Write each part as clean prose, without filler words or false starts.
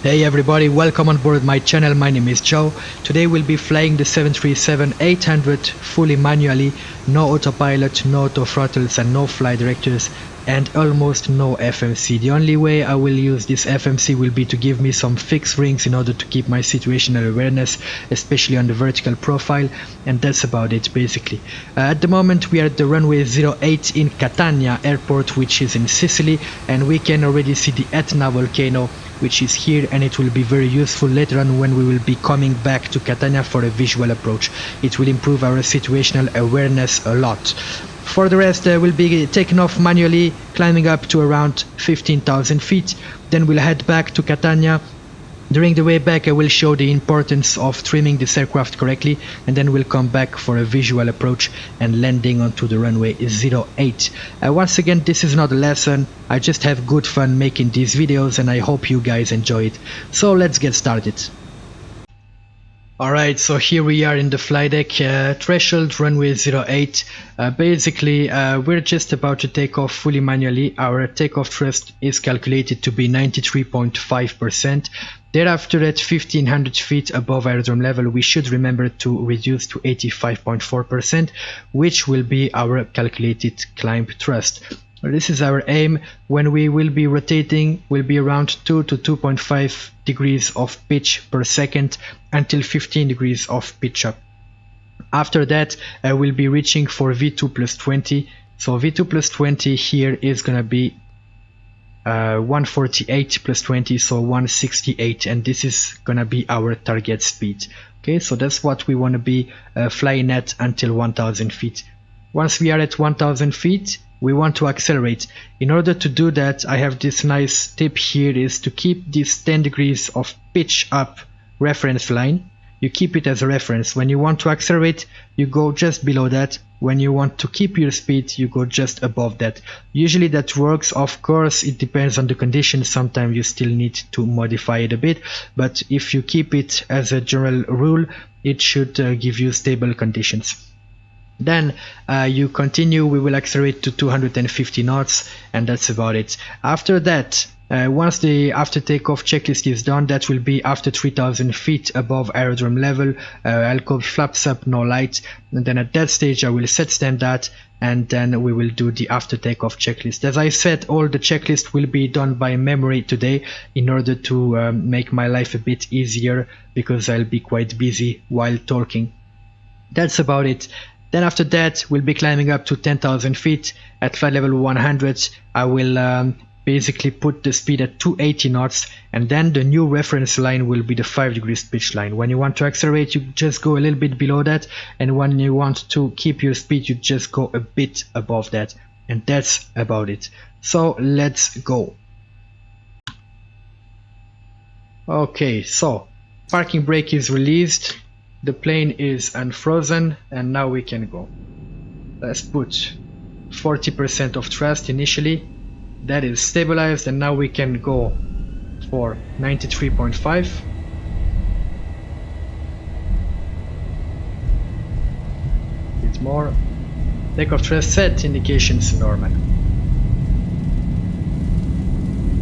Hey everybody, welcome on board my channel. My name is Joe. Today we'll be flying the 737-800 fully manually, no autopilot, no auto throttles and no flight directors, and almost no FMC. The only way I will use this FMC will be to give me some fixed rings in order to keep my situational awareness, especially on the vertical profile, and that's about it basically. At the moment we are at the runway 08 in Catania airport, which is in Sicily, and we can already see the Etna volcano, which is here, and it will be very useful later on when we will be coming back to Catania for a visual approach. It will improve our situational awareness a lot. For the rest, we'll be taking off manually, climbing up to around 15,000 feet. Then we'll head back to Catania. During the way back, I will show the importance of trimming this aircraft correctly, and then we'll come back for a visual approach and landing onto the runway 08. Once again, this is not a lesson. I just have good fun making these videos and I hope you guys enjoy it. So let's get started. Alright, so here we are in the flight deck, threshold runway 08. Basically, we're just about to take off fully manually. Our takeoff thrust is calculated to be 93.5%. Thereafter, at 1500 feet above aerodrome level, we should remember to reduce to 85.4%, which will be our calculated climb thrust. This is our aim. When we will be rotating, will be around 2 to 2.5 degrees of pitch per second until 15 degrees of pitch up. After that, we'll be reaching for V2 plus 20. So V2 plus 20 here is gonna be 148 plus 20, so 168, and this is gonna be our target speed. Okay, so that's what we want to be flying at until 1000 feet. Once we are at 1000 feet, we want to accelerate. In order to do that, I have this nice tip here, is to keep this 10 degrees of pitch up reference line. You keep it as a reference. When you want to accelerate, you go just below that. When you want to keep your speed, you go just above that. Usually that works. Of course, it depends on the conditions. Sometimes you still need to modify it a bit, but if you keep it as a general rule, it should give you stable conditions. Then you continue. We will accelerate to 250 knots, and that's about it. After that, once the after takeoff checklist is done, that will be after 3000 feet above aerodrome level. I'll go flaps up, no light, and then at that stage I will set standard, and then we will do the after takeoff checklist. As I said, all the checklist will be done by memory today in order to make my life a bit easier, because I'll be quite busy while talking. That's about it. Then after that, we'll be climbing up to 10,000 feet. At flight level 100, I will basically put the speed at 280 knots, and then the new reference line will be the 5 degrees pitch line. When you want to accelerate, you just go a little bit below that, and when you want to keep your speed, you just go a bit above that, and that's about it. So let's go. Okay, so parking brake is released, the plane is unfrozen, and now we can go. Let's put 40% of thrust initially. That is stabilized, and now we can go for 93.5. Bit more. Takeoff thrust set, indications normal.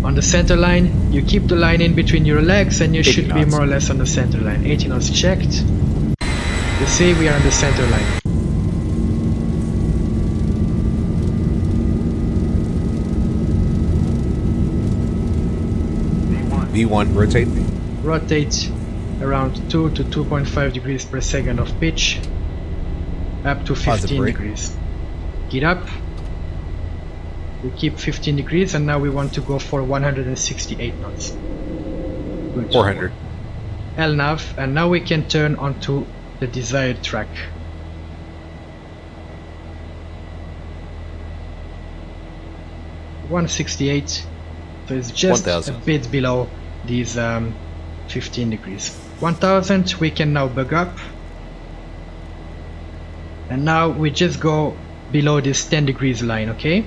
On the center line, you keep the line in between your legs, and you should be more or less on the center line. 80 knots checked. You see, we are on the center line. V1, rotate. Rotate around 2 to 2.5 degrees per second of pitch, up to 15 degrees. Get up. We keep 15 degrees, and now we want to go for 168 knots. Good. 400. LNAV, and now we can turn onto the desired track. .168, so it's just 1000. a bit below these 15 degrees. 1000, we can now bug up, and now we just go below this 10 degrees line, okay?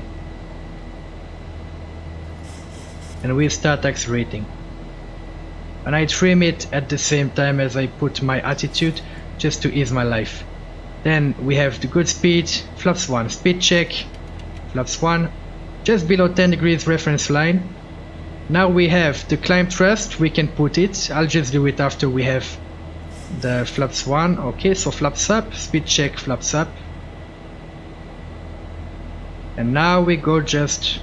And we start accelerating, and I trim it at the same time as I put my attitude, just to ease my life. Then we have the good speed, flaps 1, speed check, flaps 1, just below 10 degrees reference line. Now we have the climb thrust, we can put it. I'll just do it after we have the flaps 1. Okay, so flaps up, speed check, flaps up. And now we go just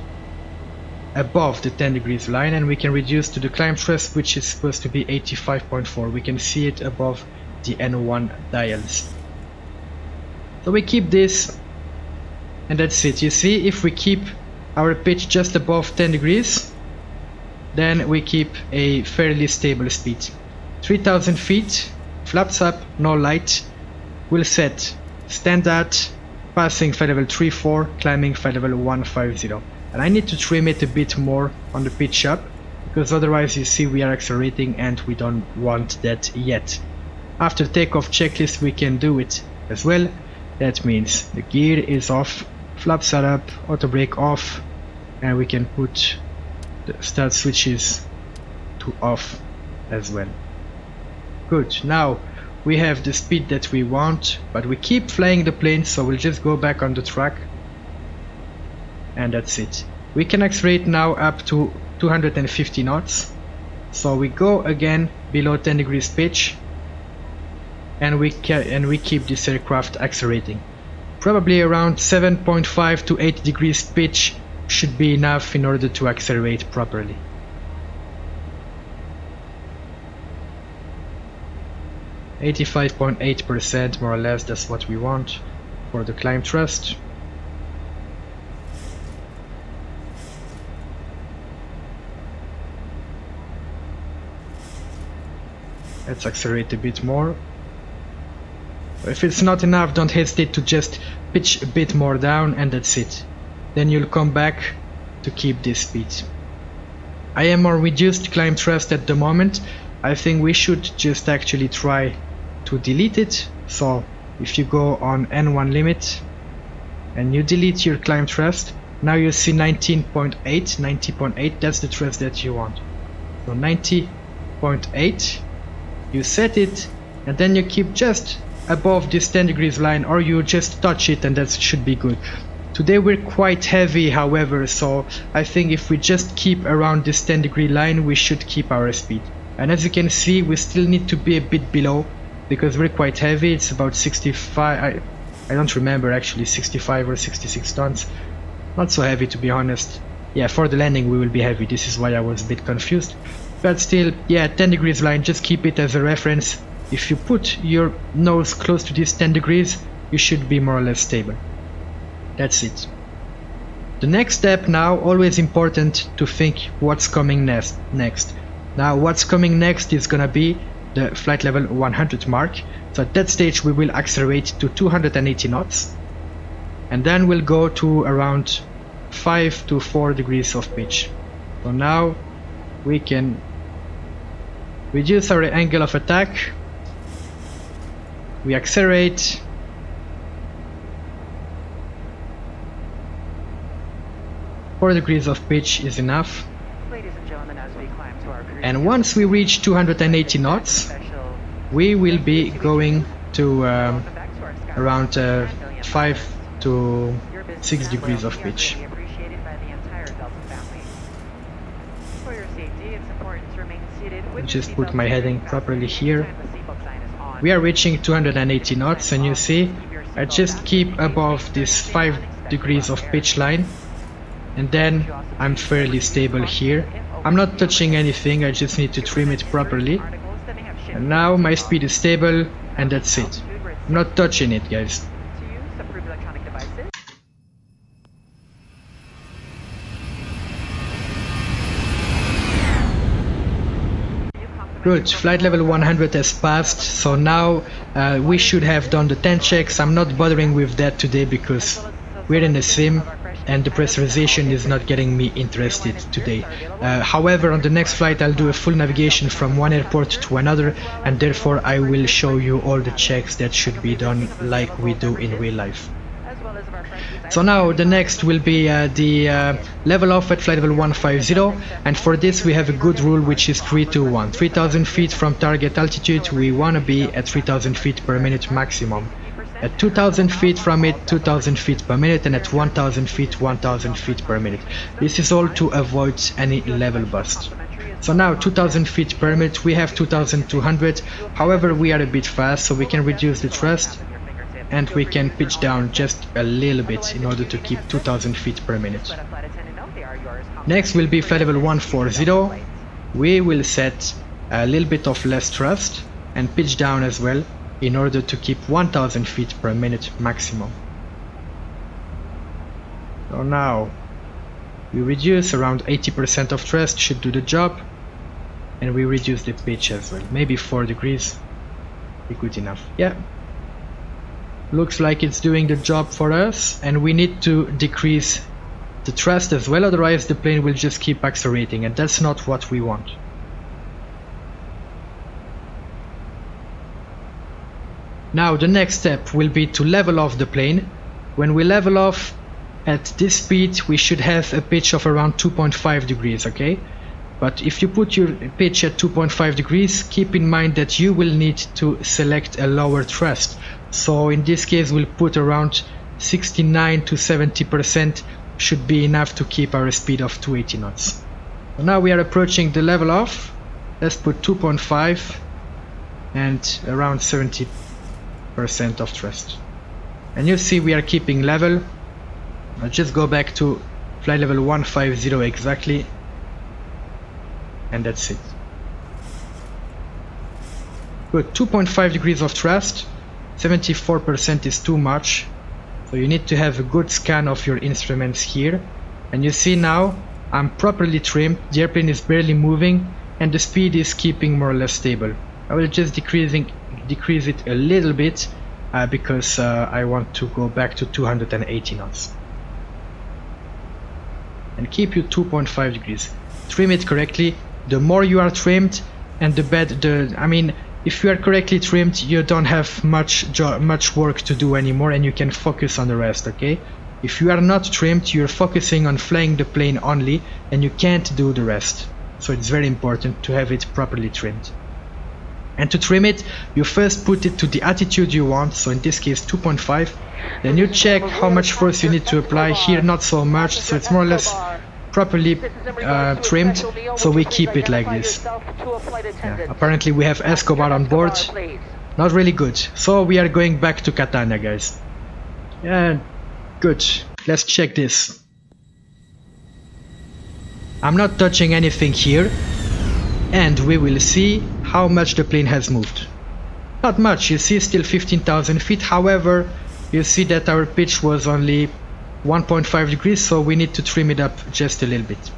above the 10 degrees line, and we can reduce to the climb thrust, which is supposed to be 85.4. We can see it above the N1 dials. So we keep this, and that's it. You see, if we keep our pitch just above 10 degrees, then we keep a fairly stable speed. 3000 feet, flaps up, no light. We'll set standard, passing flight level 34, climbing flight level 150. And I need to trim it a bit more on the pitch up, because otherwise you see we are accelerating and we don't want that yet. After takeoff checklist we can do it as well. That means the gear is off, flaps are up, auto brake off, and we can put the start switches to off as well. Good, now we have the speed that we want, but we keep flying the plane, so we'll just go back on the track. And that's it. We can accelerate now up to 250 knots. So we go again below 10 degrees pitch, and we keep this aircraft accelerating. Probably around 7.5 to 8 degrees pitch should be enough in order to accelerate properly. %85.8% more or less, that's what we want for the climb thrust. Let's accelerate a bit more. If it's not enough, don't hesitate to just pitch a bit more down, and that's it. Then you'll come back to keep this speed. I am on reduced climb thrust at the moment. I think we should just actually try to delete it. So if you go on N1 limit and you delete your climb thrust, now you see 90.8, that's the thrust that you want. So 90.8, you set it, and then you keep just above this 10 degrees line, or you just touch it, and that should be good. Today we're quite heavy, however, so I think if we just keep around this 10 degree line, we should keep our speed. And as you can see, we still need to be a bit below, because we're quite heavy. It's about 65, I don't remember actually, 65 or 66 tons. Not so heavy, to be honest. Yeah, for the landing we will be heavy, this is why I was a bit confused. But still, yeah, 10 degrees line, just keep it as a reference. If you put your nose close to this 10 degrees, you should be more or less stable. That's it. The next step now, always important to think what's coming next. Now what's coming next is gonna be the flight level 100 mark. So at that stage we will accelerate to 280 knots, and then we'll go to around 5 to 4 degrees of pitch. So now we can reduce our angle of attack. We accelerate. Four degrees of pitch is enough. And once we reach 280 knots, we will be going to around 5 to 6 degrees of pitch. Just put my heading properly here. We are reaching 280 knots, and you see I just keep above this 5 degrees of pitch line, and then I'm fairly stable here. I'm not touching anything, I just need to trim it properly. And now my speed is stable, and that's it. I'm not touching it, guys. Good, flight level 100 has passed, so now we should have done the 10 checks. I'm not bothering with that today because we're in a sim and the pressurization is not getting me interested today. However, on the next flight I'll do a full navigation from one airport to another, and therefore I will show you all the checks that should be done like we do in real life. So now the next will be the level off at flight level 150, and for this we have a good rule, which is 321. 3000 feet from target altitude, we want to be at 3000 feet per minute maximum. At 2000 feet from it, 2000 feet per minute, and at 1000 feet, 1000 feet per minute. This is all to avoid any level bust. So now 2000 feet per minute, we have 2200. However, we are a bit fast, so we can reduce the thrust and we can pitch down just a little bit in order to keep 2000 feet per minute. Next will be flight level 140. We will set a little bit of less thrust and pitch down as well in order to keep 1000 feet per minute maximum. So now we reduce around 80% of thrust, should do the job, and we reduce the pitch as well, maybe 4 degrees, be good enough. Yeah, looks like it's doing the job for us, and we need to decrease the thrust as well, otherwise the plane will just keep accelerating, and that's not what we want. Now the next step will be to level off the plane. When we level off at this speed, we should have a pitch of around 2.5 degrees, okay? But if you put your pitch at 2.5 degrees, keep in mind that you will need to select a lower thrust. So in this case, we'll put around 69 to 70% should be enough to keep our speed of 280 knots. So now we are approaching the level off. Let's put 2.5 and around 70% of thrust. And you see we are keeping level. I'll just go back to flight level 150 exactly. And that's it. Good, 2.5 degrees of thrust, 74% is too much, so you need to have a good scan of your instruments here. And you see now I'm properly trimmed, the airplane is barely moving, and the speed is keeping more or less stable. I will just decrease it a little bit because I want to go back to 280 knots. And keep you 2.5 degrees. Trim it correctly. The more you are trimmed, and the better. I mean, if you are correctly trimmed, you don't have much work to do anymore, and you can focus on the rest. Okay? If you are not trimmed, you're focusing on flying the plane only, and you can't do the rest. So it's very important to have it properly trimmed. And to trim it, you first put it to the altitude you want. So in this case, 2.5. Then you check how much force you need to apply. Here, not so much. So it's more or less properly trimmed, so we keep it like this. Yeah. Apparently we have Escobar on board, not really good, so we are going back to Catania, guys. Yeah, good. Let's check this. I'm not touching anything here, and we will see how much the plane has moved. Not much, you see, still 15,000 feet. However, you see that our pitch was only 1.5 degrees, so we need to trim it up just a little bit.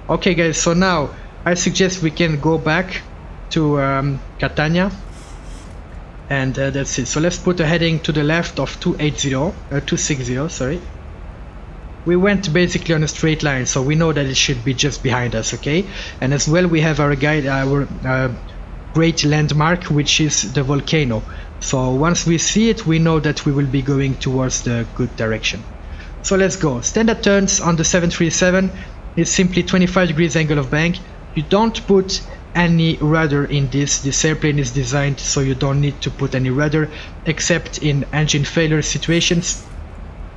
Okay guys, so now I suggest we can go back to Catania, and that's it. So let's put a heading to the left of 260, sorry. We went basically on a straight line, so we know that it should be just behind us, okay? And as well we have our guide, our great landmark, which is the volcano. So once we see it, we know that we will be going towards the good direction. So let's go. Standard turns on the 737 is simply 25 degrees angle of bank. You don't put any rudder in this. This airplane is designed so you don't need to put any rudder except in engine failure situations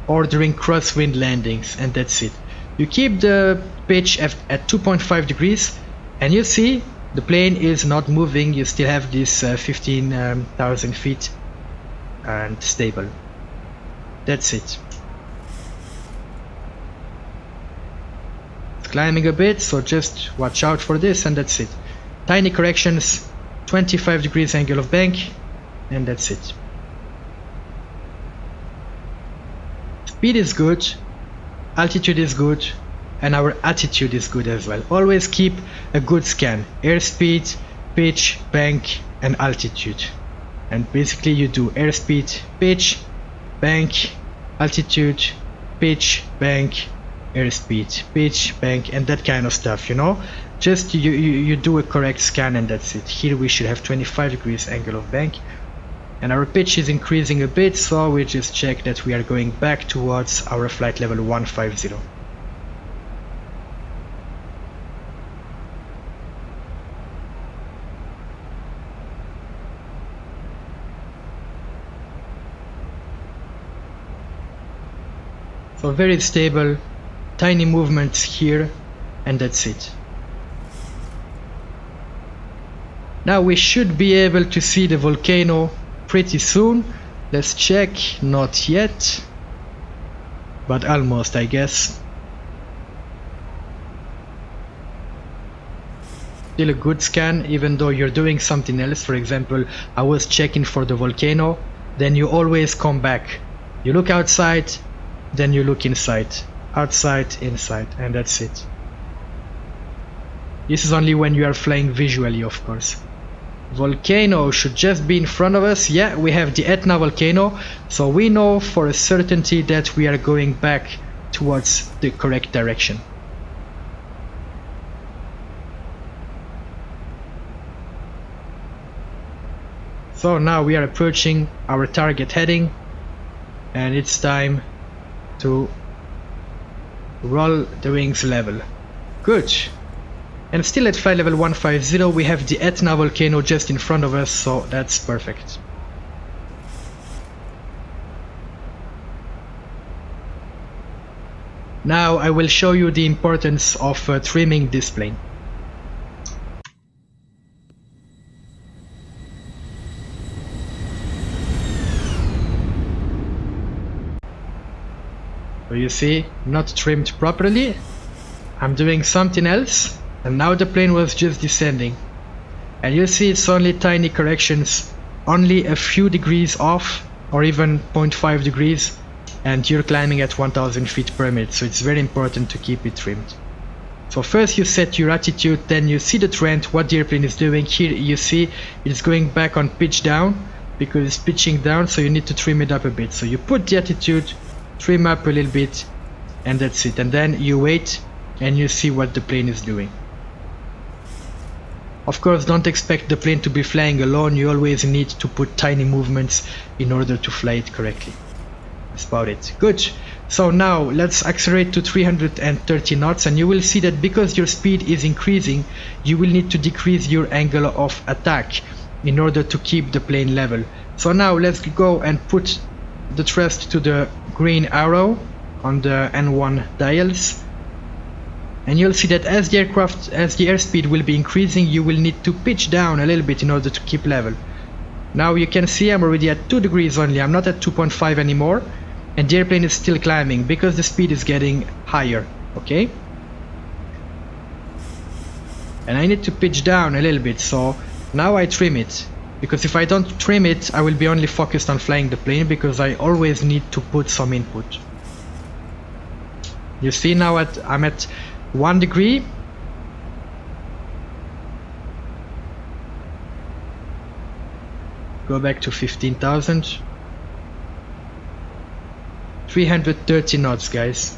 or during crosswind landings, and that's it. You keep the pitch at 2.5 degrees, and you see the plane is not moving. You still have this 15,000 feet and stable. That's it. It's climbing a bit, so just watch out for this, and that's it. Tiny corrections, 25 degrees angle of bank, and that's it. Speed is good, altitude is good, and our attitude is good as well. Always keep a good scan. Airspeed, pitch, bank, and altitude. And basically you do airspeed, pitch, bank, altitude, pitch, bank, airspeed, pitch, bank, and that kind of stuff, you know. Just you do a correct scan, and that's it. Here we should have 25 degrees angle of bank. And our pitch is increasing a bit, so we just check that we are going back towards our flight level 150. So very stable, tiny movements here, and that's it. Now we should be able to see the volcano pretty soon. Let's check. Not yet, but almost, I guess. Still a good scan, even though you're doing something else. For example, I was checking for the volcano. Then you always come back. You look outside, then you look inside. Outside, inside, and that's it. This is only when you are flying visually, of course. Volcano should just be in front of us. Yeah, we have the Etna volcano, so we know for a certainty that we are going back towards the correct direction. So now we are approaching our target heading, and it's time to roll the wings level. Good. And still at flight level 150, we have the Etna volcano just in front of us, so that's perfect. Now I will show you the importance of trimming this plane. So you see, not trimmed properly. I'm doing something else, and now the plane was just descending. And you see it's only tiny corrections, only a few degrees off, or even 0.5 degrees, and you're climbing at 1000 feet per minute, so it's very important to keep it trimmed. So first you set your attitude, then you see the trend, what the airplane is doing. Here you see it's going back on pitch down, because it's pitching down, so you need to trim it up a bit. So you put the attitude, trim up a little bit, and that's it. And then you wait and you see what the plane is doing. Of course, don't expect the plane to be flying alone. You always need to put tiny movements in order to fly it correctly. That's about it. Good. So now let's accelerate to 330 knots, and you will see that because your speed is increasing, you will need to decrease your angle of attack in order to keep the plane level. So now let's go and put the thrust to the green arrow on the N1 dials, and you'll see that as the airspeed will be increasing, you will need to pitch down a little bit in order to keep level. Now you can see I'm already at 2 degrees only, I'm not at 2.5 anymore, and the airplane is still climbing because the speed is getting higher, okay? And I need to pitch down a little bit, so now I trim it. Because if I don't trim it, I will be only focused on flying the plane, because I always need to put some input. You see now I'm at 1 degree. Go back to 15,000. 330 knots, guys.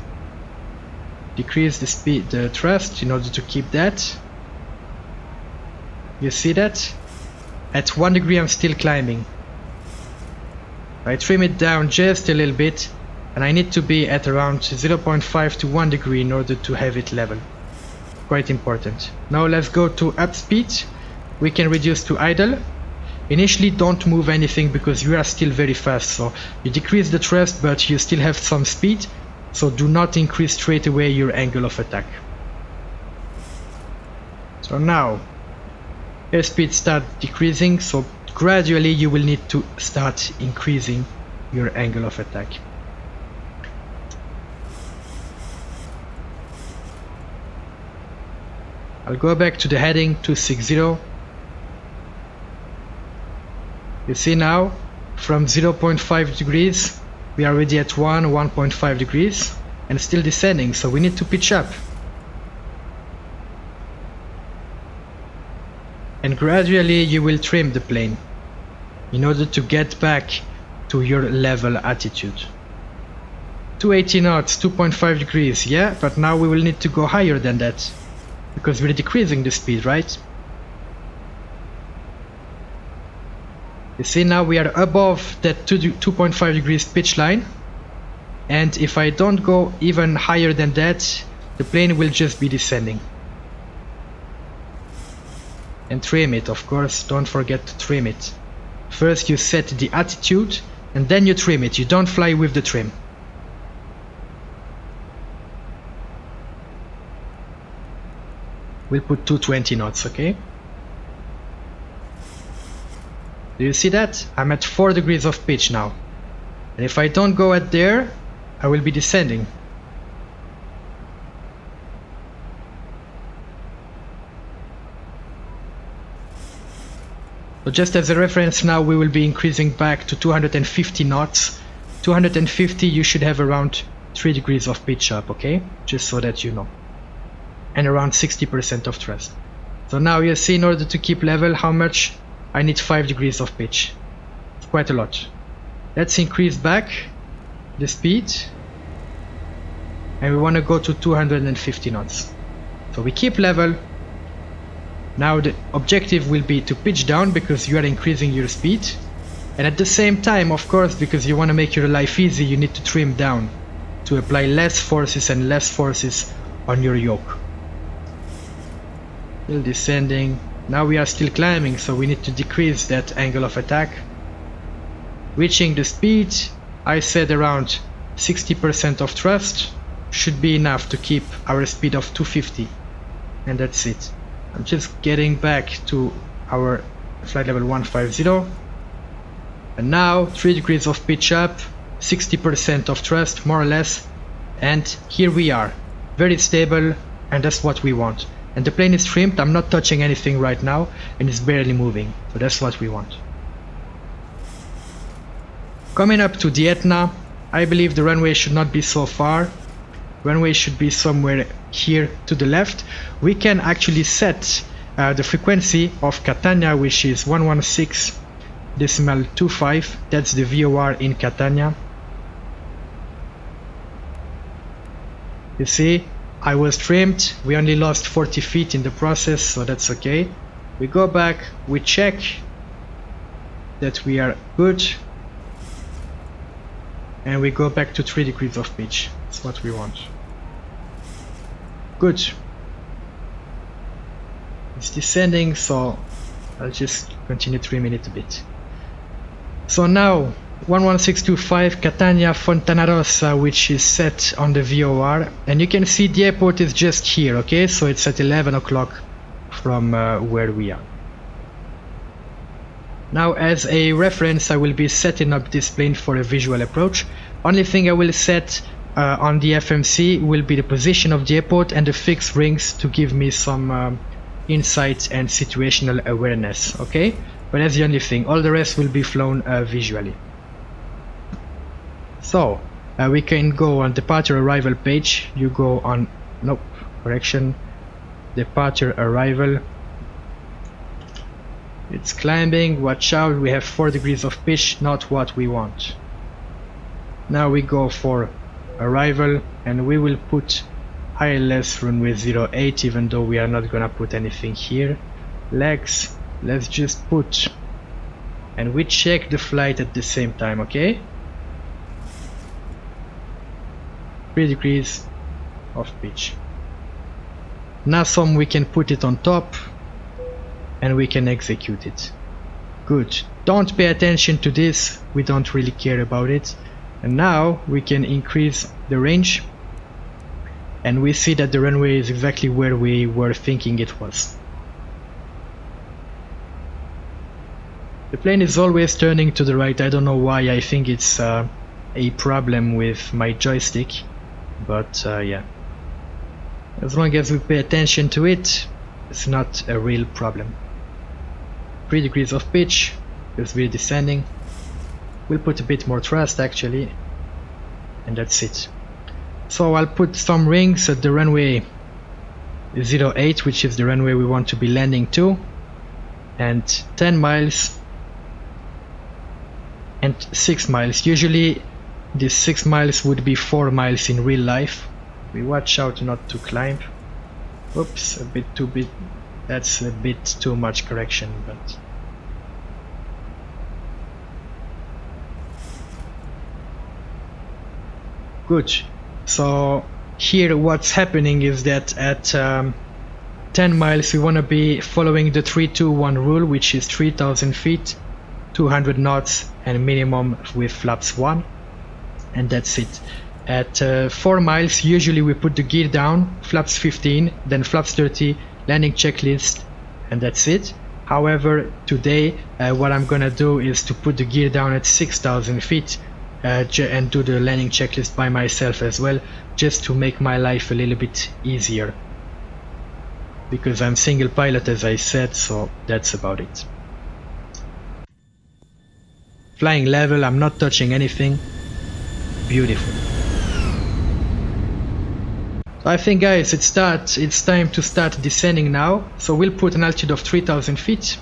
Decrease the speed, the thrust, in order to keep that. You see that? At 1 degree I'm still climbing. I trim it down just a little bit, and I need to be at around 0.5 to 1 degree in order to have it level. Quite important. Now let's go to up speed. We can reduce to idle. Initially don't move anything because you are still very fast, so you decrease the thrust but you still have some speed, so do not increase straight away your angle of attack. So now airspeed start decreasing, so gradually you will need to start increasing your angle of attack. I'll go back to the heading 260. You see now from 0.5 degrees we are already at 1.5 degrees and still descending, so we need to pitch up. And gradually you will trim the plane in order to get back to your level attitude. 280 knots, 2.5 degrees, yeah, but now we will need to go higher than that because we're decreasing the speed, right? You see now we are above that 2.5 degrees pitch line, and if I don't go even higher than that, the plane will just be descending. And trim it, of course, don't forget to trim it. First you set the attitude and then you trim it, you don't fly with the trim. we'll put 220 knots, okay? Do you see that? I'm at 4 degrees of pitch now. And if I don't go at there, I will be descending. So just as a reference now, we will be increasing back to 250 knots. 250, you should have around 3 degrees of pitch up, okay? Just so that you know. And around 60% of thrust. So now you see, in order to keep level, how much I need 5 degrees of pitch. It's quite a lot. Let's increase back the speed. And we want to go to 250 knots. So we keep level. Now the objective will be to pitch down because you are increasing your speed. And at the same time, of course, because you want to make your life easy, you need to trim down to apply less forces and less forces on your yoke. Still descending. Now we are still climbing, so we need to decrease that angle of attack. Reaching the speed, I said around 60% of thrust should be enough to keep our speed of 250. And that's it. I'm just getting back to our flight level 150. And now 3 degrees of pitch up, 60% of thrust more or less. And here we are. Very stable, and that's what we want. And the plane is trimmed, I'm not touching anything right now, and it's barely moving. So that's what we want. Coming up to the Etna, I believe the runway should not be so far. Runway should be somewhere here to the left. We can actually set the frequency of Catania, which is 116.25. That's the VOR in Catania. You see, I was trimmed. We only lost 40 feet in the process, so that's okay. We go back, we check that we are good. And we go back to 3 degrees of pitch. That's what we want. Good. It's descending, so I'll just continue trimming it a bit. So now 11625 Catania Fontanarossa, which is set on the VOR, and you can see the airport is just here, okay? So it's at 11 o'clock from where we are. Now, as a reference, I will be setting up this plane for a visual approach. Only thing I will set on the FMC will be the position of the airport and the fixed rings to give me some insight and situational awareness, okay? But that's the only thing. All the rest will be flown visually. So, we can go on departure arrival page. You go on, nope, correction, departure arrival. It's climbing, watch out, we have 4 degrees of pitch, not what we want. Now we go for arrival, and we will put ILS runway 08, even though we are not gonna put anything here. Legs, let's just put, and we check the flight at the same time, okay? 3 degrees of pitch. Now we can put it on top, and we can execute it. Good. Don't pay attention to this, we don't really care about it. And now we can increase the range, and we see that the runway is exactly where we were thinking it was. The plane is always turning to the right. I don't know why. I think it's a problem with my joystick, but yeah, as long as we pay attention to it, it's not a real problem. 3 degrees of pitch, because we're descending. We'll put a bit more thrust actually, and that's it. So I'll put some rings at the runway 08, which is the runway we want to be landing to, and 10 miles and 6 miles. Usually this 6 miles would be 4 miles in real life. We watch out not to climb. Oops, a bit too big. That's a bit too much correction, but good. So here what's happening is that at 10 miles we want to be following the 3-2-1 rule, which is 3000 feet, 200 knots, and minimum with flaps 1, and that's it. At 4 miles usually we put the gear down, flaps 15, then flaps 30, landing checklist, and that's it. However, today what I'm gonna do is to put the gear down at 6,000 feet and do the landing checklist by myself as well, just to make my life a little bit easier. Because I'm single pilot, as I said, so that's about it. Flying level, I'm not touching anything. Beautiful. So I think, guys, it's time to start descending now. So we'll put an altitude of 3,000 feet.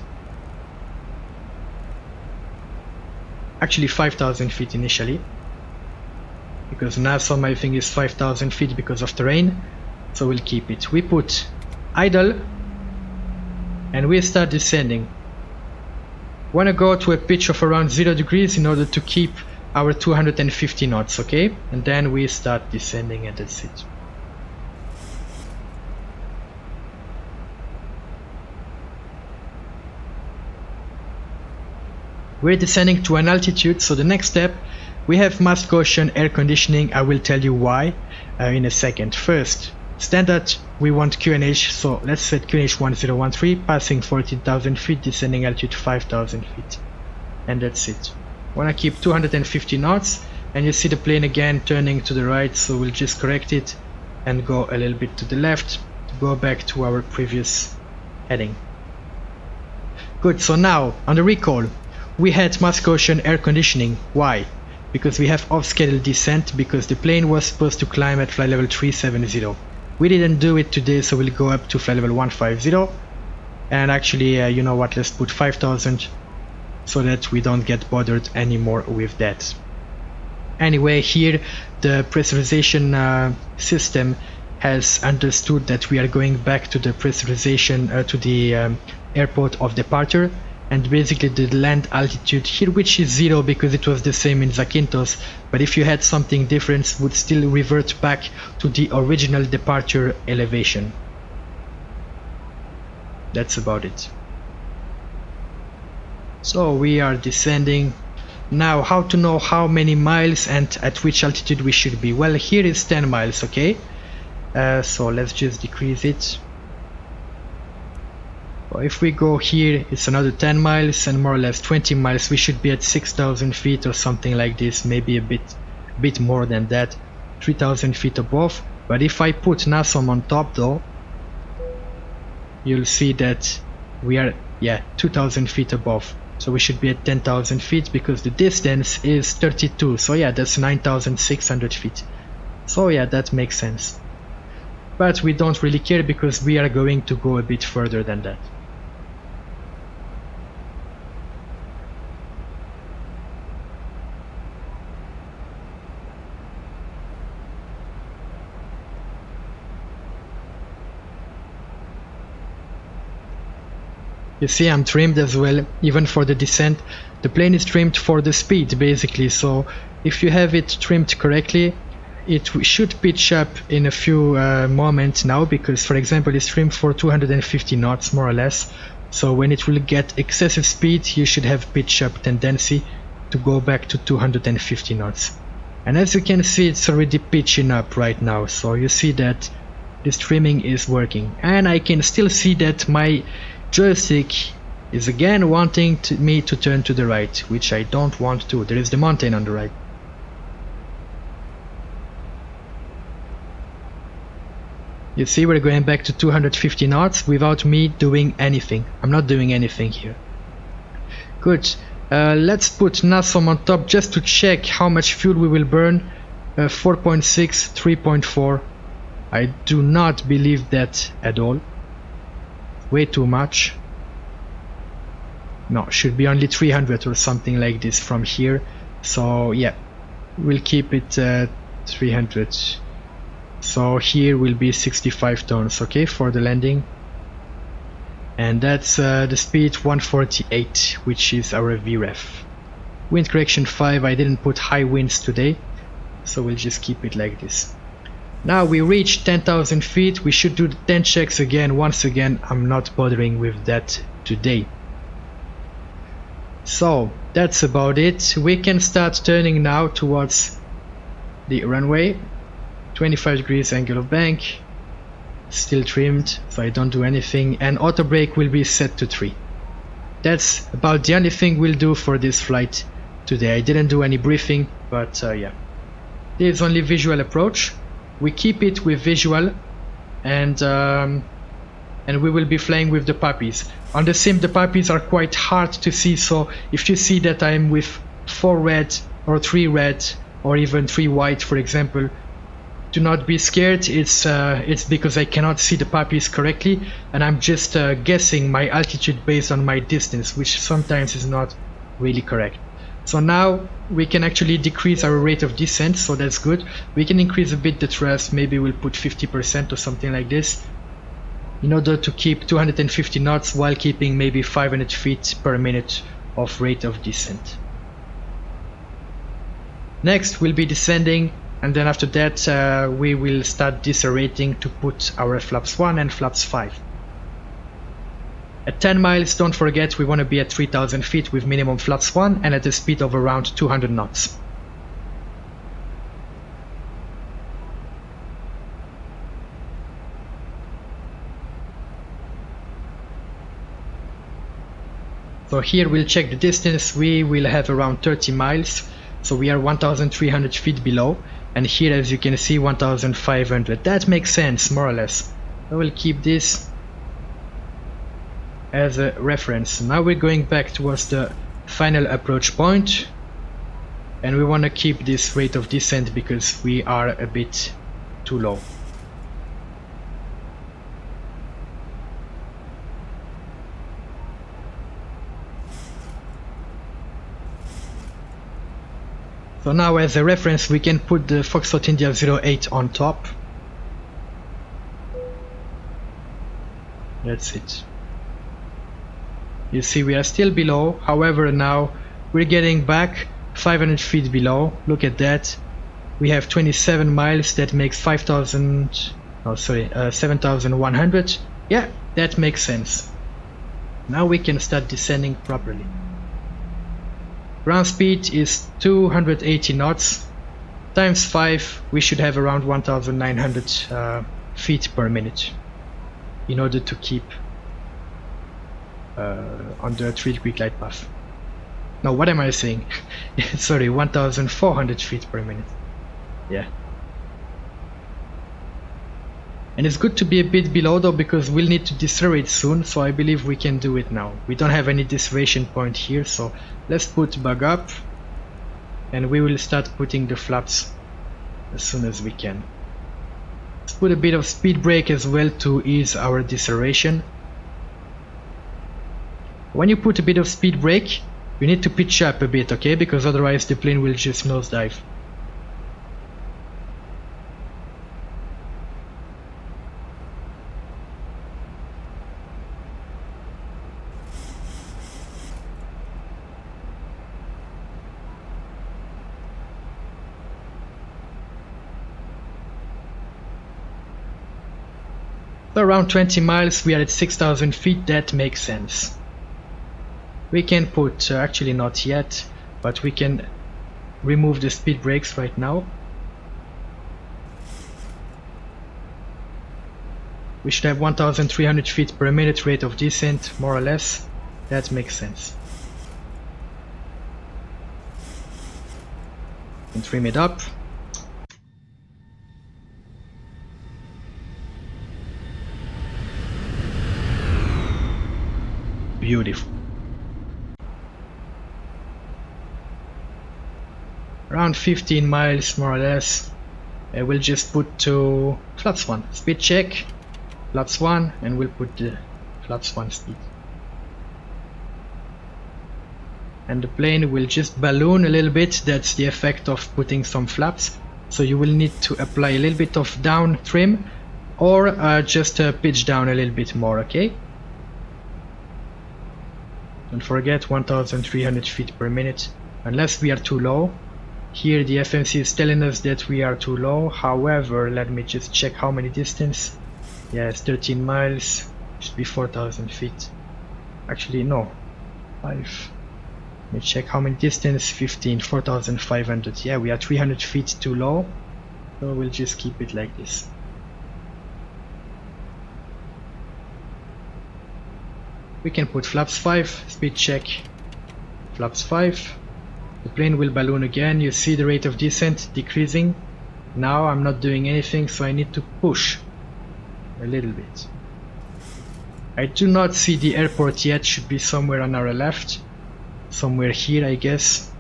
Actually 5,000 feet initially, because NASA my thing is 5,000 feet because of terrain, so we'll keep it. We put idle and we start descending. Wanna go to a pitch of around 0 degrees in order to keep our 250 knots, okay? And then we start descending, and that's it. We're descending to an altitude, so the next step, we have mast caution air conditioning. I will tell you why in a second. First, standard, we want QNH, so let's set QNH 1013, passing 14,000 feet, descending altitude 5,000 feet. And that's it. Wanna keep 250 knots, and you see the plane again turning to the right, so we'll just correct it and go a little bit to the left to go back to our previous heading. Good, so now on the recall, we had mast caution air conditioning. Why? Because we have off-schedule descent, because the plane was supposed to climb at flight level 370. We didn't do it today, so we'll go up to flight level 150. And actually, you know what, let's put 5,000 so that we don't get bothered anymore with that. Anyway, here the pressurization system has understood that we are going back to the pressurization to the airport of departure. And basically the land altitude here, which is 0 because it was the same in Zakynthos, but if you had something different, would still revert back to the original departure elevation. That's about it. So we are descending. Now, how to know how many miles and at which altitude we should be? Well, here is 10 miles, okay? So let's just decrease it. If we go here, it's another 10 miles and more or less 20 miles. We should be at 6,000 feet or something like this, maybe a bit more than that, 3,000 feet above. But if I put NASOM on top though, you'll see that we are 2,000 feet above. So we should be at 10,000 feet because the distance is 32. So yeah, that's 9,600 feet. So yeah, that makes sense. But we don't really care because we are going to go a bit further than that. You see, I'm trimmed as well, even for the descent. The plane is trimmed for the speed basically, so if you have it trimmed correctly, it should pitch up in a few moments now, because for example it's trimmed for 250 knots more or less, so when it will get excessive speed you should have pitch up tendency to go back to 250 knots. And as you can see, it's already pitching up right now, so you see that this trimming is working. And I can still see that my joystick is again wanting me to turn to the right, which I don't want to. There is the mountain on the right. You see, we're going back to 250 knots without me doing anything. I'm not doing anything here. Good. Let's put NASOM on top just to check how much fuel we will burn. 4.6, 3.4. I do not believe that at all. Way too much. No, should be only 300 or something like this from here. So yeah, we'll keep it 300. So here will be 65 tons, okay, for the landing. And that's the speed 148, which is our VREF. Wind correction 5, I didn't put high winds today, so we'll just keep it like this. Now we reached 10,000 feet, we should do the 10 checks again. Once again, I'm not bothering with that today. So that's about it. We can start turning now towards the runway. 25 degrees angle of bank. still trimmed, so I don't do anything, and auto brake will be set to 3. That's about the only thing we'll do for this flight today. I didn't do any briefing, but yeah. This is only visual approach. We keep it with visual, and we will be flying with the puppies. On the sim, the puppies are quite hard to see, so if you see that I'm with 4 red or 3 red or even 3 white, for example, do not be scared. It's because I cannot see the puppies correctly, and I'm just guessing my altitude based on my distance, which sometimes is not really correct. So now we can actually decrease our rate of descent, so that's good. We can increase a bit the thrust, maybe we'll put 50% or something like this, in order to keep 250 knots while keeping maybe 500 feet per minute of rate of descent. Next we'll be descending, and then after that we will start decelerating to put our flaps 1 and flaps 5. At 10 miles, don't forget we want to be at 3000 feet with minimum flaps 1 and at a speed of around 200 knots. So here we'll check the distance. We will have around 30 miles, so we are 1300 feet below, and here as you can see 1500. That makes sense, more or less. I will keep this as a reference. Now we're going back towards the final approach point, and we want to keep this rate of descent because we are a bit too low. So now as a reference we can put the Foxtrot India 08 on top. That's it. You see we are still below, however now we're getting back 500 feet below. Look at that. We have 27 miles, that makes 7,100. Yeah, that makes sense. Now we can start descending properly. Ground speed is 280 knots. Times 5, we should have around 1900 feet per minute in order to keep on the 3 degree glide path. No, what am I saying? Sorry, 1400 feet per minute. Yeah. And it's good to be a bit below though, because we'll need to decelerate soon, so I believe we can do it now. We don't have any deceleration point here, so let's put bug up and we will start putting the flaps as soon as we can. Let's put a bit of speed brake as well to ease our deceleration. When you put a bit of speed brake, you need to pitch up a bit, okay? Because otherwise the plane will just nosedive. So around 20 miles, we are at 6000 feet, that makes sense. We can put, actually not yet, but we can remove the speed brakes right now. We should have 1300 feet per minute rate of descent, more or less. That makes sense. And trim it up. Beautiful. Around 15 miles more or less. I will just put to flaps 1. Speed check, flaps 1, and we'll put the flaps 1 speed. And the plane will just balloon a little bit. That's the effect of putting some flaps. So you will need to apply a little bit of down trim, or just pitch down a little bit more, okay? Don't forget 1300 feet per minute, unless we are too low. Here the FMC is telling us that we are too low. However, let me just check how many distance. Yes, 13 miles, should be 4000 feet. Actually no, 5. Let me check how many distance. 15, 4500. Yeah, we are 300 feet too low, so we'll just keep it like this. We can put flaps 5, speed check, flaps 5. The plane will balloon again. You see the rate of descent decreasing. Now I'm not doing anything, so I need to push a little bit. I do not see the airport yet, should be somewhere on our left. Somewhere here, I guess.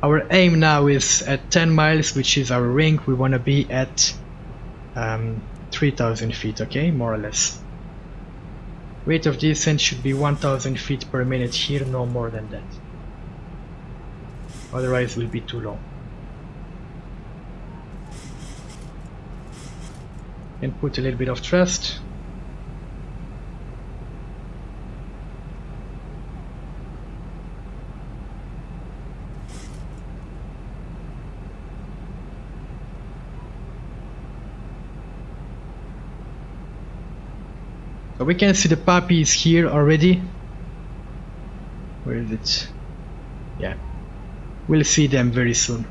Our aim now is at 10 miles, which is our ring. We want to be at 3000 feet, okay, more or less. Rate of descent should be 1000 feet per minute here, no more than that. Otherwise it will be too long. And put a little bit of thrust. So we can see the puppies here already. Where is it? Yeah. We'll see them very soon.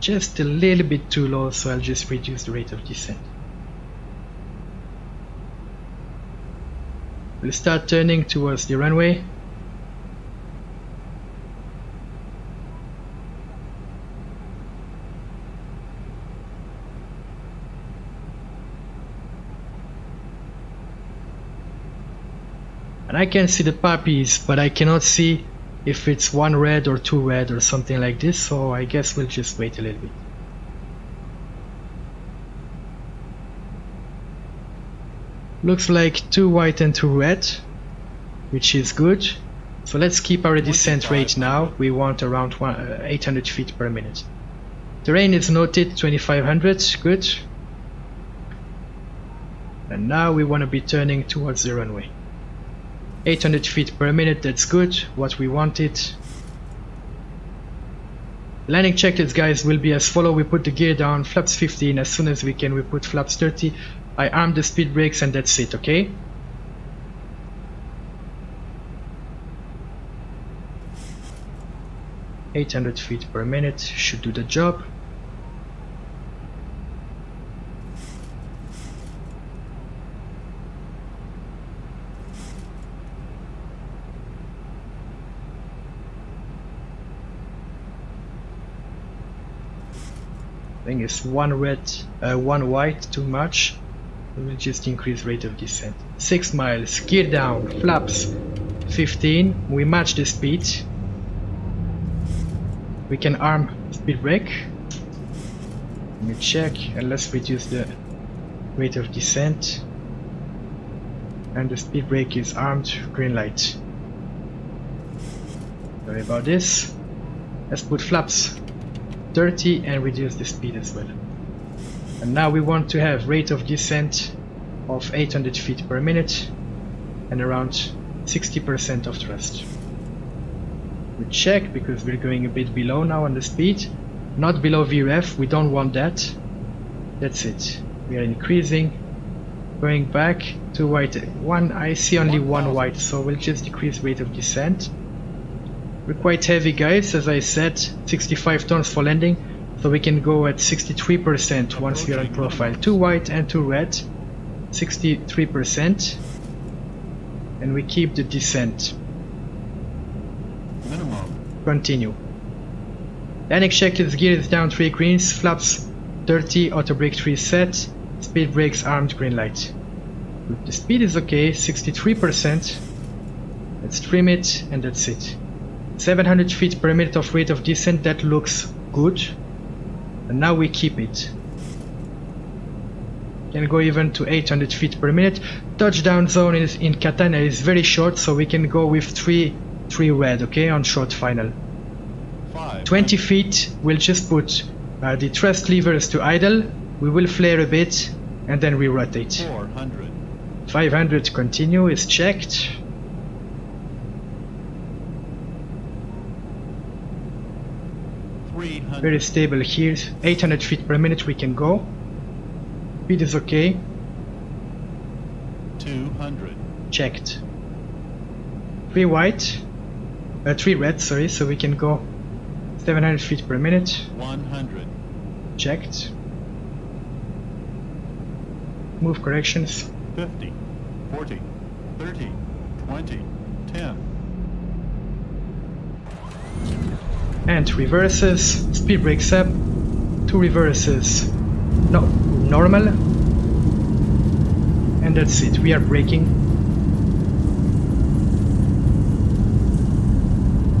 Just a little bit too low, so I'll just reduce the rate of descent. We'll start turning towards the runway. And I can see the puppies, but I cannot see if it's one red or two red or something like this, so I guess we'll just wait a little bit. Looks like two white and two red, which is good. So let's keep our descent rate now. We want around 800 feet per minute. Terrain is noted 2500, good. And now we want to be turning towards the runway. 800 feet per minute, that's good, what we wanted. Landing checklist, guys, will be as follow. We put the gear down, flaps 15, as soon as we can we put flaps 30. I arm the speed brakes and that's it, okay? $800 feet per minute should do the job. I think it's one red, one white too much. We will just increase rate of descent. 6 miles, gear down, flaps 15. We match the speed. We can arm speed brake. Let me check, and let's reduce the rate of descent. And the speed brake is armed. Green light. Sorry about this. Let's put flaps 30 and reduce the speed as well. And now we want to have rate of descent of 800 feet per minute and around 60% of thrust. We check because we're going a bit below now on the speed, not below VREF, we don't want that. That's it. We are increasing, going back to white. I see only one white, so we'll just decrease rate of descent. We're quite heavy, guys, as I said, 65 tons for landing, so we can go at 63% once we are on profile. 2 white and 2 red, 63%, and we keep the descent. Minimum. Continue. Landing checklist, gear is down 3 greens, flaps 30, auto brake 3 set, speed brakes armed, green light. The speed is okay, 63%. Let's trim it, and that's it. 700 feet per minute of rate of descent, that looks good. And now we keep it. Can go even to 800 feet per minute. Touchdown zone is in Catania is very short, so we can go with 3 red, okay, on short final. 20 feet, we'll just put the thrust levers to idle. We will flare a bit and then we rotate. 400. 500, continue, is checked. Very stable here, 800 feet per minute we can go. Speed is okay. 200. Checked. 3 white, 3 red, sorry, so we can go 700 feet per minute. 100. Checked. Move corrections. 50, 40, 30, 20, 10. And reverses, speed brakes up, 2 reverses, no, normal, and that's it, we are braking.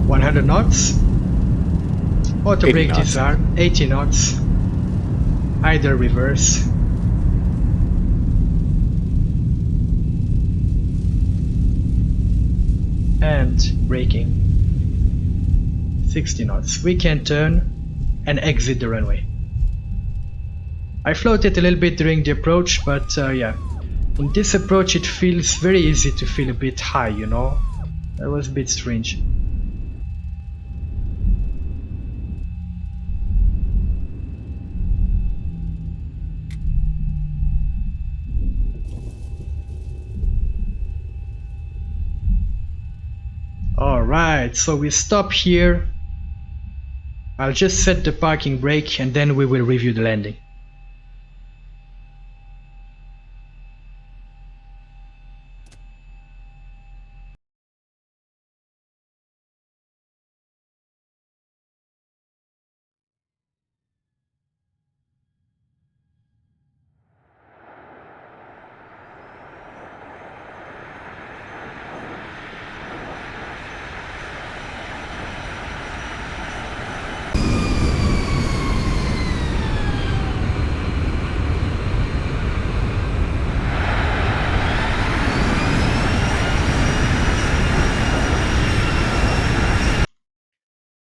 100 knots, auto brake disarm, 80 knots, either reverse. And braking. 60 knots. We can turn and exit the runway. I floated a little bit during the approach, but yeah, in this approach it feels very easy to feel a bit high, you know? That was a bit strange. Alright, so we stop here. I'll just set the parking brake and then we will review the landing.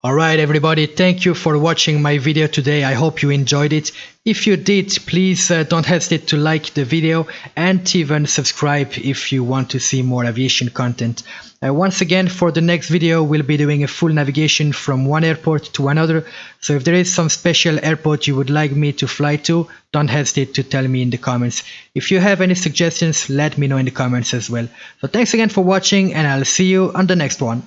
Alright everybody, thank you for watching my video today. I hope you enjoyed it. If you did, please don't hesitate to like the video and even subscribe if you want to see more aviation content. Once again, for the next video we'll be doing a full navigation from one airport to another. So if there is some special airport you would like me to fly to, don't hesitate to tell me in the comments. If you have any suggestions, let me know in the comments as well. So thanks again for watching and I'll see you on the next one.